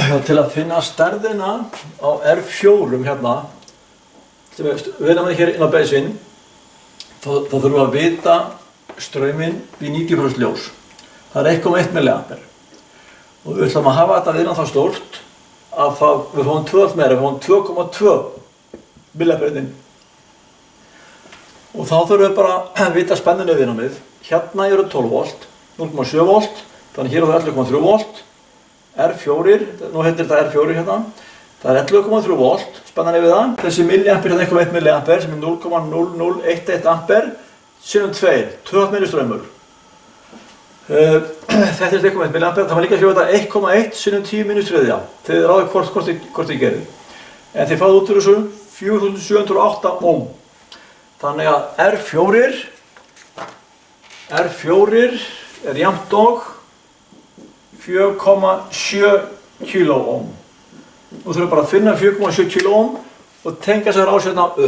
Til að finna stærðina á R4 hérna, sem við erum hér inn á beisinn, þá þurfum við að vita strauminn við 90% ljós. Það er 1,1 milliampere. Og við ætlum að hafa þetta innan það stórt að við fáum 2 meira, við fáum 2,2 milliampere inn. Og þá þurfum við bara að vita spenninu við við. Hérna eru 12 volt, 0,7 volt, þannig hér er það 11,3 volt. R4, nú heitir þetta R4 hérna, það er 11,3 volt, spennandi við það. Þessi milliampere er 1,1 milliampere sem er 0,0011 ampere, sinnum 2 milliströmmur. Þetta er 1,1 milliampere, það var líka að hljóða þetta 1,1 sinnum 10 minus-3. Þið ráðið hvort þið gerir. En þið fáðu út úr þessu 4708 ohm. Þannig að R4 er jafnt og 4,7 kiloohm. Nú þurfum við bara að finna 4,7 kiloohm og tengja þessar rásirnar upp.